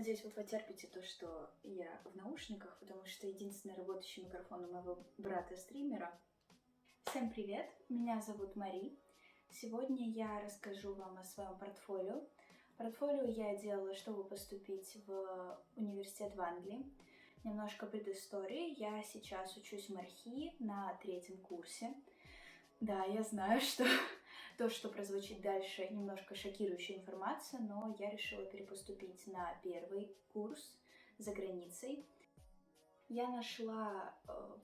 надеюсь, вы потерпите то, что я в наушниках, потому что единственный работающий микрофон у моего брата-стримера. Всем привет, меня зовут Мари. Сегодня я расскажу вам о своем портфолио. Портфолио я делала, чтобы поступить в университет в Англии. Немножко предыстории. Я сейчас учусь в МАРХИ на 3-м курсе. Да, я знаю, что то, что прозвучит дальше, немножко шокирующая информация, но я решила перепоступить на 1-й курс за границей. Я нашла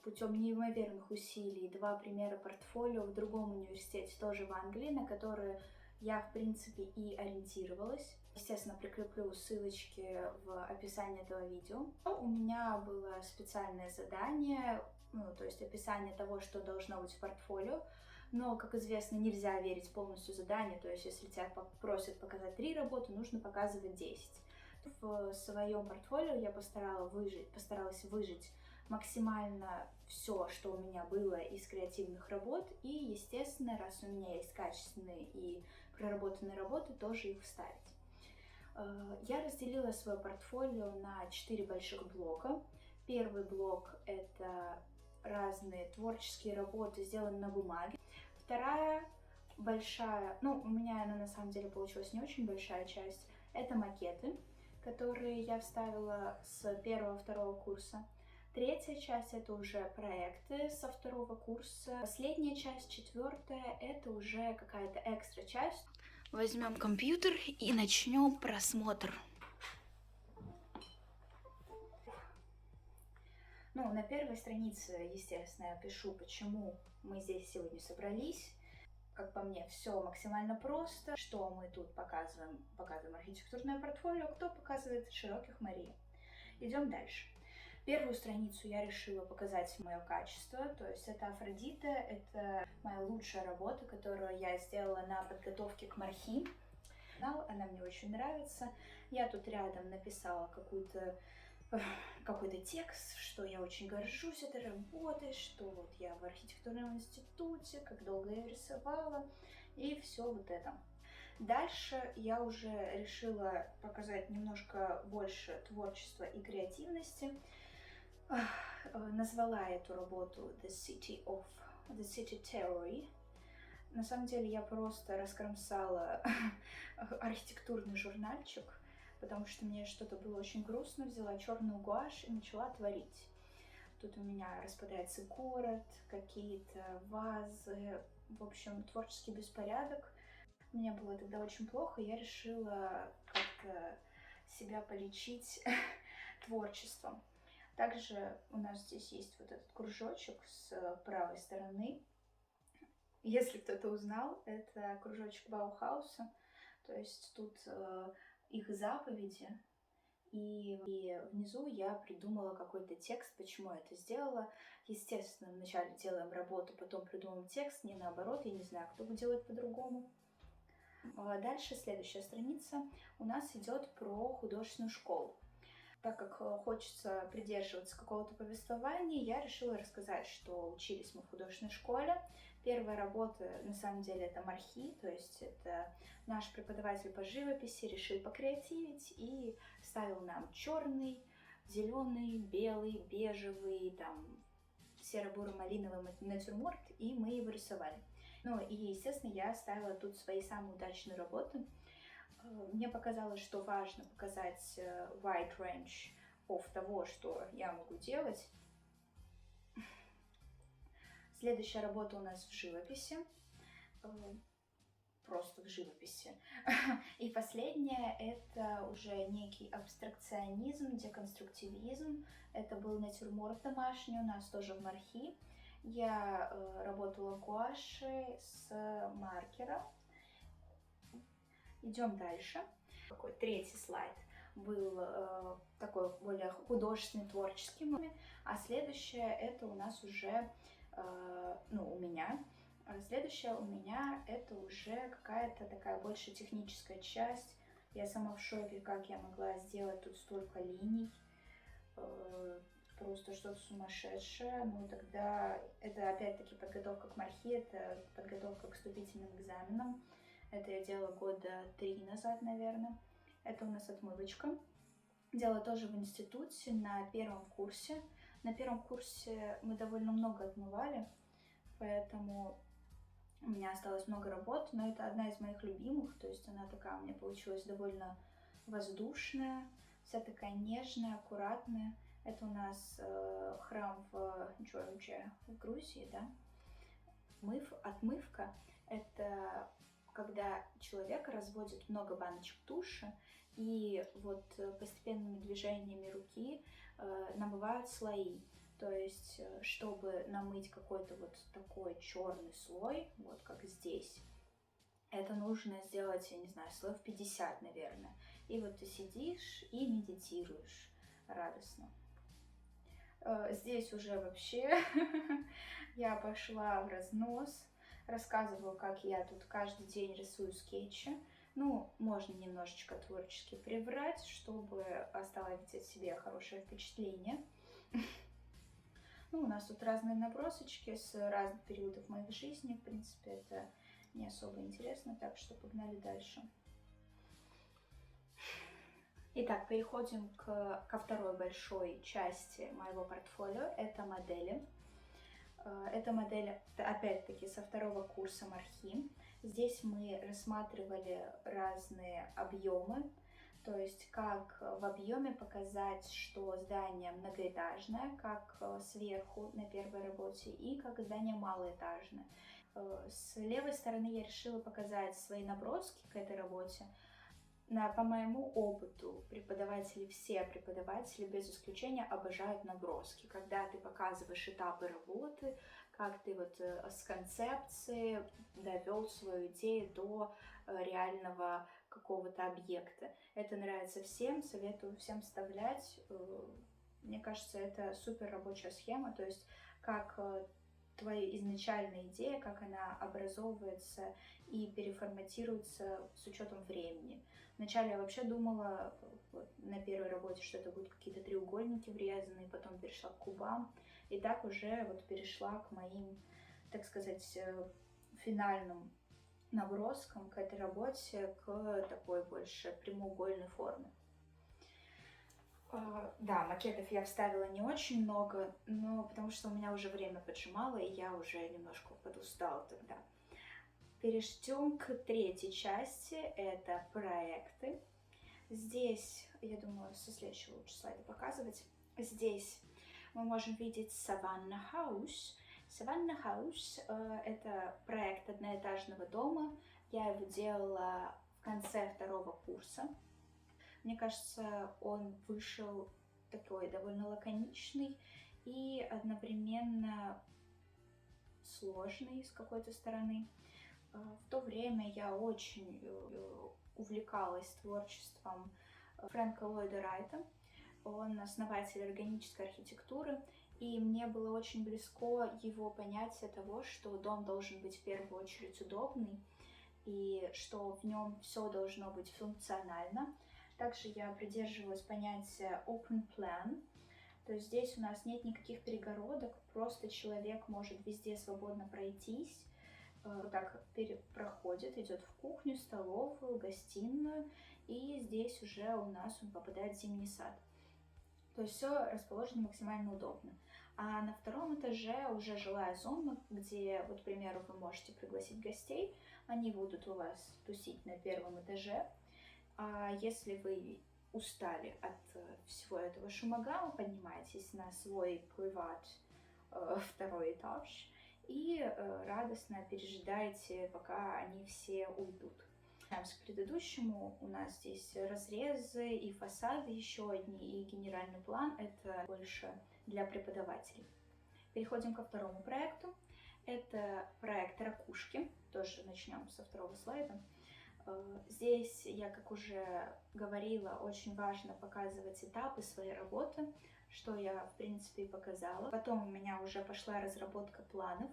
путем неимоверных усилий 2 примера портфолио в другом университете, тоже в Англии, на которые я, в принципе, и ориентировалась. Естественно, прикреплю ссылочки в описании этого видео. У меня было специальное задание, то есть описание того, что должно быть в портфолио. Но, как известно, нельзя верить полностью заданию, то есть если тебя просят показать 3 работы, нужно показывать 10. В своем портфолио я постаралась выжить максимально все, что у меня было из креативных работ, и, естественно, раз у меня есть качественные и проработанные работы, тоже их вставить. Я разделила свое портфолио на 4 больших блока. Первый блок — это разные творческие работы, сделанные на бумаге. Вторая большая, у меня она на самом деле получилась не очень большая часть, это макеты, которые я вставила с 1-2 курса. Третья часть — это уже проекты со 2 курса. Последняя часть, 4-я, это уже какая-то экстра часть. Возьмем компьютер и начнем просмотр. На первой странице, естественно, я пишу, почему мы здесь сегодня собрались. Как по мне, все максимально просто. Что мы тут показываем? Показываем архитектурное портфолио, кто показывает широких Мари. Идем дальше. Первую страницу я решила показать мое качество, то есть это Афродита, это моя лучшая работа, которую я сделала на подготовке к МАРХИ. Она мне очень нравится. Я тут рядом написала какой-то текст, что я очень горжусь этой работой, что вот я в архитектурном институте, как долго я рисовала, и все вот это. Дальше я уже решила показать немножко больше творчества и креативности. Назвала эту работу The City Theory. На самом деле я просто раскромсала архитектурный журнальчик, потому что мне что-то было очень грустно, взяла черную гуашь и начала творить. Тут у меня распадается город, какие-то вазы, в общем, творческий беспорядок. Мне было тогда очень плохо, я решила как-то себя полечить творчеством. Также у нас здесь есть вот этот кружочек с правой стороны. Если кто-то узнал, это кружочек Баухауса, то есть тут их заповеди, и внизу я придумала какой-то текст, почему я это сделала. Естественно, вначале делаем работу, потом придумаем текст, не наоборот, я не знаю, кто бы делает по-другому. Дальше следующая страница у нас идет про художественную школу. Так как хочется придерживаться какого-то повествования, я решила рассказать, что учились мы в художественной школе. Первая работа, на самом деле, это МАРХИ, то есть это наш преподаватель по живописи решил покреативить и ставил нам черный, зеленый, белый, бежевый, серо-буро-малиновый натюрморт, и мы его рисовали. И, естественно, я ставила тут свои самые удачные работы. Мне показалось, что важно показать wide range of того, что я могу делать. Следующая работа у нас в живописи. Просто в живописи. И последняя — это уже некий абстракционизм, деконструктивизм. Это был натюрморт домашний, у нас тоже в МАРХИ. Я работала гуашей с маркера. Идем дальше. Такой 3-й слайд был такой более художественный, творческий, а следующее это у нас уже, у меня. Следующее у меня это уже какая-то такая больше техническая часть. Я сама в шоке, как я могла сделать тут столько линий. Просто что-то сумасшедшее. Тогда это опять-таки подготовка к МАРХИ, это подготовка к вступительным экзаменам. Это я делала года 3 назад, наверное. Это у нас отмывочка. делала тоже в институте на первом курсе. На первом курсе мы довольно много отмывали, поэтому у меня осталось много работы, но это одна из моих любимых, то есть она такая у меня получилась довольно воздушная, вся такая нежная, аккуратная. Это у нас храм в Джорджии, в Грузии, да. Отмывка — это когда человек разводит много баночек туши и вот постепенными движениями руки намывают слои. То есть, чтобы намыть какой-то вот такой черный слой, вот как здесь, это нужно сделать, я не знаю, слоев 50, наверное. И вот ты сидишь и медитируешь радостно. Здесь уже вообще я пошла в разнос, рассказываю, как я тут каждый день рисую скетчи. Ну, можно немножечко творчески приврать, чтобы оставить о себе хорошее впечатление. Ну, у нас тут разные набросочки с разных периодов моих жизни. В принципе, это не особо интересно, так что погнали дальше. Итак, переходим ко второй большой части моего портфолио. Это модели. Это модель, опять-таки, со второго курса Мархи. Здесь мы рассматривали разные объемы, то есть как в объеме показать, что здание многоэтажное, как сверху на первой работе, и как здание малоэтажное. С левой стороны я решила показать свои наброски к этой работе. По моему опыту, все преподаватели без исключения обожают наброски, когда ты показываешь этапы работы, как ты вот с концепции довел свою идею до реального какого-то объекта. Это нравится всем, советую всем вставлять. Мне кажется, это супер рабочая схема, то есть как твоя изначальная идея, как она образовывается и переформатируется с учетом времени. Вначале я вообще думала вот, на первой работе, что это будут какие-то треугольники врезанные, потом перешла к кубам, и так уже вот перешла к моим, так сказать, финальным наброскам к этой работе, к такой больше прямоугольной форме. Да, макетов я вставила не очень много, но потому что у меня уже время поджимало, и я уже немножко подустала тогда. Перейдем к третьей части, это проекты. Здесь, я думаю, со следующего лучше слайда показывать. Здесь мы можем видеть Savannah House. Savannah House — это проект одноэтажного дома. Я его делала в конце второго курса. Мне кажется, он вышел такой довольно лаконичный и одновременно сложный с какой-то стороны. В то время я очень увлекалась творчеством Фрэнка Ллойда Райта. Он основатель органической архитектуры, и мне было очень близко его понятие того, что дом должен быть в первую очередь удобный, и что в нем все должно быть функционально. Также я придерживалась понятия open plan, то есть здесь у нас нет никаких перегородок, просто человек может везде свободно пройтись, вот так проходит, идет в кухню, столовую, гостиную, и здесь уже у нас он попадает в зимний сад. То есть все расположено максимально удобно. А на втором этаже уже жилая зона, где, вот, к примеру, вы можете пригласить гостей, они будут у вас тусить на первом этаже. А если вы устали от всего этого шумогамма, поднимаетесь на свой приват второй этаж и радостно пережидаете, пока они все уйдут. К предыдущему у нас здесь разрезы и фасады еще одни, и генеральный план — это больше для преподавателей. Переходим ко второму проекту. Это проект ракушки. Тоже начнем со второго слайда. Здесь я, как уже говорила, очень важно показывать этапы своей работы, что я, в принципе, и показала. Потом у меня уже пошла разработка планов.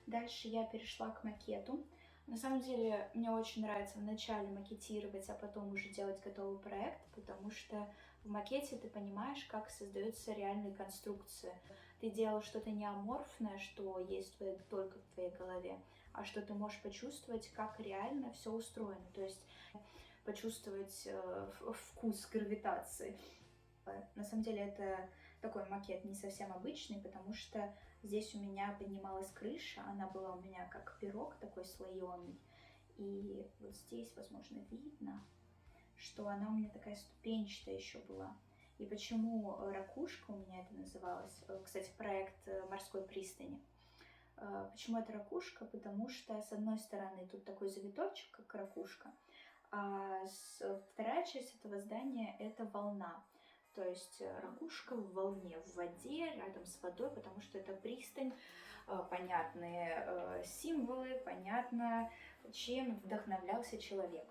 Дальше я перешла к макету. На самом деле, мне очень нравится вначале макетировать, а потом уже делать готовый проект, потому что в макете ты понимаешь, как создаются реальные конструкции. Ты делал что-то не аморфное, что есть только в твоей голове, а что ты можешь почувствовать, как реально все устроено. То есть почувствовать вкус гравитации. На самом деле это такой макет не совсем обычный, потому что здесь у меня поднималась крыша, она была у меня как пирог такой слоеный. И вот здесь, возможно, видно, что она у меня такая ступенчатая еще была. И почему ракушка у меня это называлось? Кстати, проект морской пристани. Почему это ракушка? Потому что с одной стороны тут такой завиточек, как ракушка, а вторая часть этого здания это волна. То есть ракушка в волне, в воде, рядом с водой, потому что это пристань, понятные символы, понятно, чем вдохновлялся человек.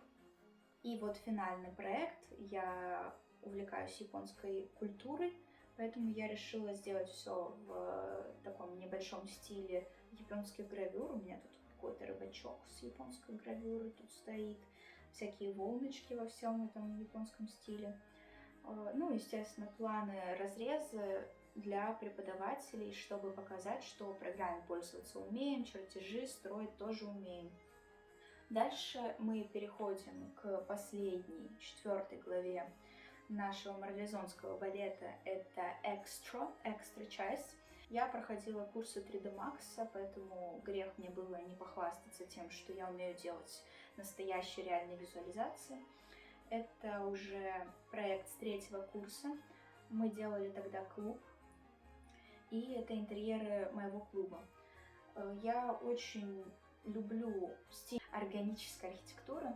И вот финальный проект, я увлекаюсь японской культурой, поэтому я решила сделать все в таком небольшом стиле японских гравюр. У меня тут какой-то рыбачок с японской гравюрой тут стоит, всякие волночки во всем этом японском стиле. Ну, естественно, планы, разрезы для преподавателей, чтобы показать, что программе пользоваться умеем, чертежи строить тоже умеем. Дальше мы переходим к последней, 4 главе нашего марлезонского балета. Это экстра часть. Я проходила курсы 3D Max, поэтому грех мне было не похвастаться тем, что я умею делать настоящие реальные визуализации. Это уже проект с 3-го курса. Мы делали тогда клуб, и это интерьеры моего клуба. Я очень люблю стиль органической архитектуры,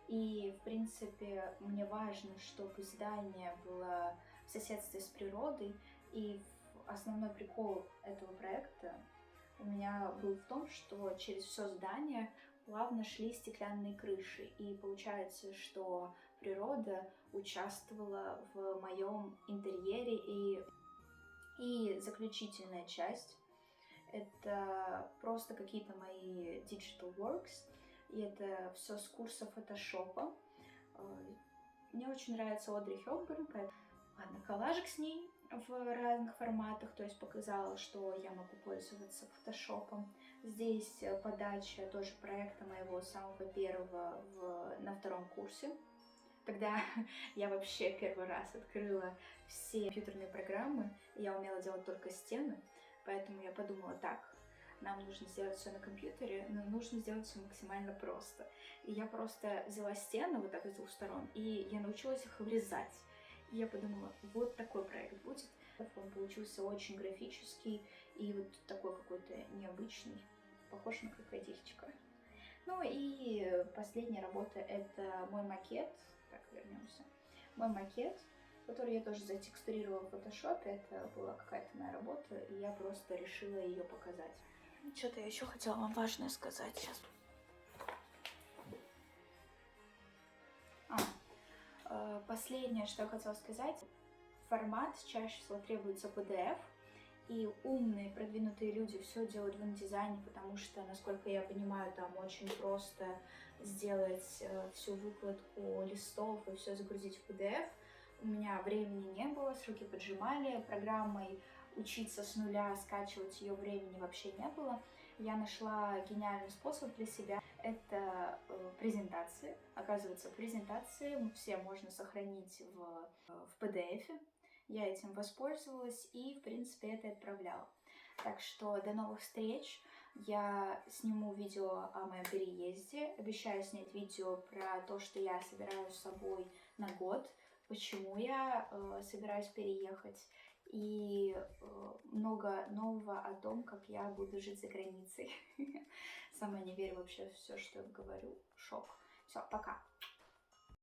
и, в принципе, мне важно, чтобы здание было в соседстве с природой, и основной прикол этого проекта у меня был в том, что через все здание плавно шли стеклянные крыши, и получается, что природа участвовала в моем интерьере, и заключительная часть — это просто какие-то мои digital works, и это все с курса фотошопа. Мне очень нравится Одри Хёбберн, ладно, коллажик с ней в разных форматах, то есть показала, что я могу пользоваться фотошопом. Здесь подача тоже проекта моего самого первого на 2-м курсе. Тогда я вообще первый раз открыла все компьютерные программы, и я умела делать только стены, поэтому я подумала, так, нам нужно сделать все на компьютере, но нужно сделать все максимально просто. И я просто взяла стены вот так с 2 сторон, и я научилась их врезать. И я подумала, вот такой проект будет. Он получился очень графический и вот такой какой-то необычный, похож на крокодильчика. Ну и последняя работа — это мой макет. Так, вернемся. Мой макет, который я тоже затекстурировала в фотошопе. Это была какая-то моя работа, и я просто решила ее показать. Что-то я еще хотела вам важное сказать сейчас. Последнее, что я хотела сказать. Формат чаще всего требуется PDF, и умные, продвинутые люди все делают в индизайне, потому что, насколько я понимаю, там очень просто сделать всю выкладку листов и все загрузить в PDF. У меня времени не было, с руки поджимали, программой учиться с нуля, скачивать ее времени вообще не было. Я нашла гениальный способ для себя. Это презентации. Оказывается, презентации все можно сохранить в PDF. Я этим воспользовалась и, в принципе, это отправляла. Так что до новых встреч. Я сниму видео о моем переезде. Обещаю снять видео про то, что я собираю с собой на год, почему я собираюсь переехать, и много нового о том, как я буду жить за границей. Сама не верю вообще в все, что я говорю. Шок. Все, пока.